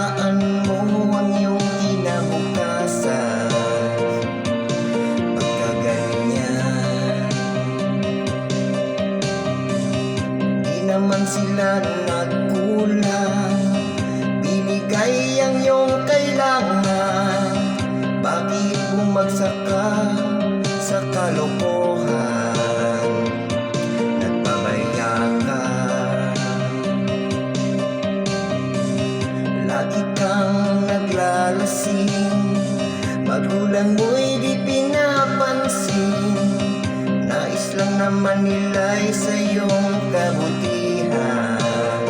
hayaan mo ang iyong kinabukasan. Pagkaganyan, di naman sila nagkulang, binigay ang iyong kailangan. Bakit bumagsak ka sa kalokohan? Nagpabaya ka, lagi kang naglalasing, magulang mo'y di pinapansin. Nais lang naman nila'y sa iyong kabutihan.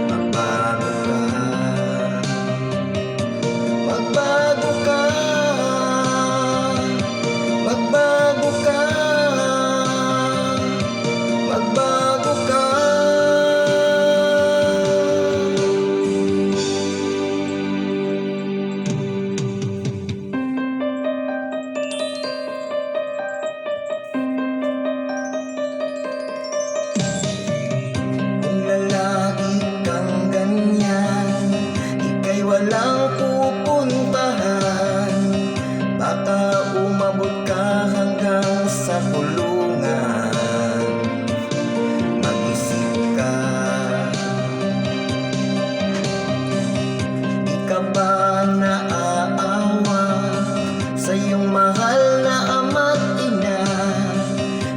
Magbago ka, magbago ka, magbago ka, magbago ka. Walang pupuntahan, baka umabot ka hanggang sa kulungan. Mag-isip ka, di ka ba naaawa sa iyong mahal na ama't ina?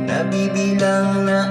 Nabibilang na